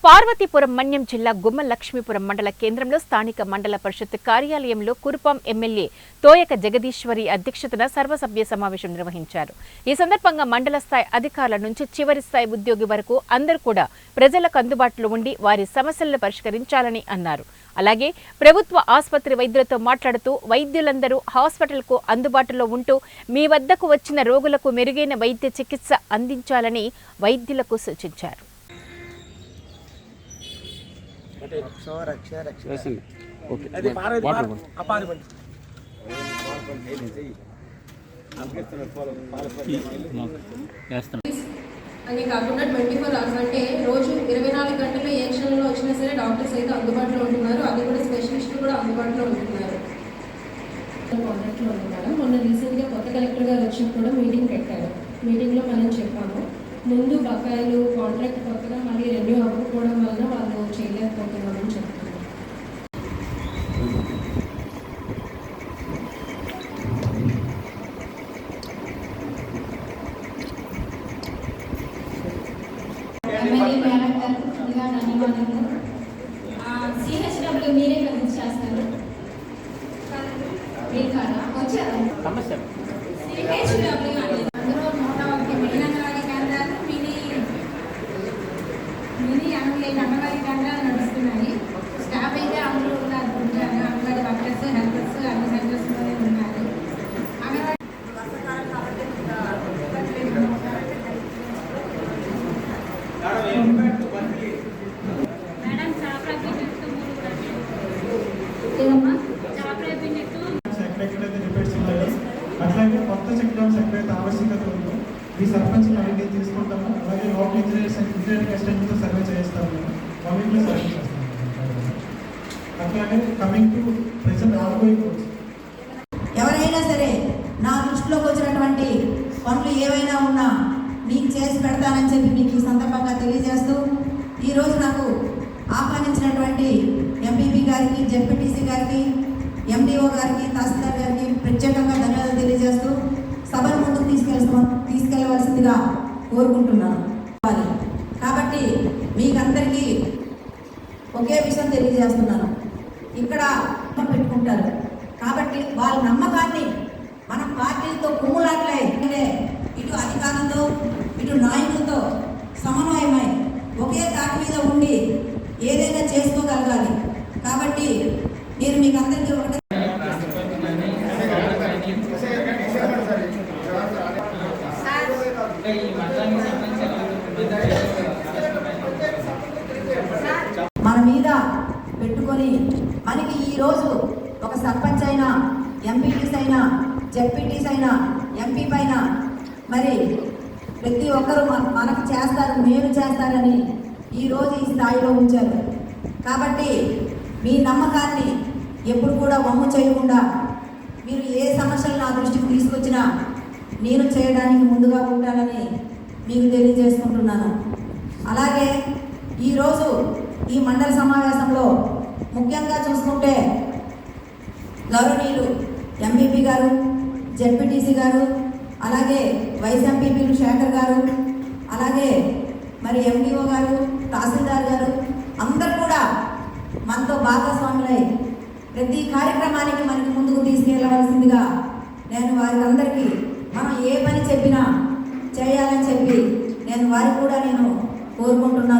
పార్వతీపురం మన్యం జిల్లా గుమ్మ లక్ష్మీపురం మండల కేంద్రంలో స్థానిక మండల పరిషత్ కార్యాలయంలో కురుపాం ఎమ్మెల్యే తోయక జగదీశ్వరి అధ్యక్షతన సర్వసభ్య సమావేశం నిర్వహించారు. ఈ సందర్భంగా మండల స్థాయి అధికారుల నుంచి చివరి స్థాయి ఉద్యోగి వరకు అందరూ కూడా ప్రజలకు అందుబాటులో ఉండి వారి సమస్యలను పరిష్కరించాలని అన్నారు. అలాగే ప్రభుత్వ ఆసుపత్రి వైద్యులతో మాట్లాడుతూ వైద్యులందరూ హాస్పిటల్కు అందుబాటులో ఉంటూ మీ వద్దకు వచ్చిన రోగులకు మెరుగైన వైద్య చికిత్స అందించాలని వైద్యులకు సూచించారు. అని కాకుండా 24 hours అంటే రోజు 24 గంటలు ఏ క్షణంలో వచ్చినా సరే డాక్టర్స్ అయితే అందుబాటులో ఉంటున్నారు. అది కూడా స్పెషలిస్టులు కూడా అందుబాటులో ఉంటున్నారు. కాంటాక్ట్లో ఉంటున్నారు. మొన్న రీసెంట్గా కొత్త కలెక్టర్ గారు వచ్చినప్పుడు కూడా మీటింగ్ పెట్టారు. మీటింగ్లో మనం చెప్పాము, ముందు బకాయిలు కాంట్రాక్ట్ కొత్తగా మళ్ళీ రెన్యూ అవ్వకపోవడం వలన వాళ్ళు చేయలేకపోతున్నామని చెప్తున్నారు. CHW మీరే కన్విన్స్ చేస్తారు. మీరు కాదా వచ్చారు CHW అందరూ 101 మినీ అంగన్వాడీ కేంద్రాలు మినీ అంగన్వాడీ కేంద్రాలు నడుస్తున్నాయి. స్టాఫ్ అయితే అందరూ ఉన్నారు. అంగన్వాడీ వర్కర్స్, హెల్పర్స్ అన్ని సెంటర్స్లోనే ఉన్నారు. అట్లాగే కొత్త చెక్ డ్యామ్స్ ఎక్కడైతే ఆవశ్యకత ఉందో ఈ సర్పంచ్ కమిటీ తీసుకుంటాము. అలాగే లోకల్ ఇంజనీరింగ్ అసిస్టెంట్తో సర్వే చేస్తాము. కమిటీలో సర్వే చేస్తాము. అట్లాగే కమింగ్ టు ప్రెజెంట్ రాబోయే కోర్స్ ఎవరైనా సరే నా దృష్టిలోకి వచ్చినటువంటి పనులు ఏవైనా ఉన్నా మీకు చేసి పెడతానని చెప్పి మీకు ఈ సందర్భంగా తెలియజేస్తూ ఈరోజు నాకు ఆహ్వానించినటువంటి ఎంపీపీ గారికి, జెడ్పీటీసీ గారికి, ఎండిఓ గారికి, తహసీల్దార్ గారికి ప్రత్యేకంగా ధన్యవాదాలు తెలియజేస్తూ సభను ముందుకు తీసుకెళ్లవలసిందిగా కోరుకుంటున్నాను. కాబట్టి మీకందరికీ ఒకే విషయం తెలియజేస్తున్నాను. ఇక్కడ పెట్టుకుంటారు కాబట్టి వాళ్ళ నమ్మకాన్ని మనం పార్టీలతో కుమ్ములాట్లే ఇటు అధికారంతో ఇటు నాయకులతో సమన్వయమై ఒకే తాటి మీద ఉండి ఏదైనా చేసుకోగలగాలి. కాబట్టి నేను మీకు అందరికీ ఒకటే మన మీద పెట్టుకొని మనకి ఈరోజు ఒక సర్పంచ్ అయినా, ఎంపీటీస్ అయినా, జెడ్పీటీస్ అయినా, ఎంపీ పైన మరి ప్రతి ఒక్కరూ మనకు చేస్తారు, మేలు చేస్తారని ఈరోజు ఈ స్థాయిలో ఉంచారు. కాబట్టి మీ నమ్మకాన్ని ఎప్పుడు కూడా వమ్ము చేయకుండా మీరు ఏ సమస్యలు నా దృష్టికి తీసుకొచ్చినా నేను చేయడానికి ముందుగా ఉంటానని మీకు తెలియజేసుకుంటున్నాను. అలాగే ఈరోజు ఈ మండల సమావేశంలో ముఖ్యంగా చూసుకుంటే గౌరవనీయులు ఎంపీపీ గారు, జెడ్పీటీసీ గారు, అలాగే వైస్ ఎంపీపీలు శేఖర్ గారు, అలాగే మరి ఎండిఓ గారు, తహసీల్దార్ గారు అందరూ కూడా మనతో భాగస్వాములై ప్రతి కార్యక్రమానికి మనకి ముందుకు తీసుకెళ్ళవలసిందిగా నేను వారికి అందరికీ మనం ఏ పని చెప్పినా చేయాలని చెప్పి నేను వారికి కూడా కోరుకుంటున్నాను.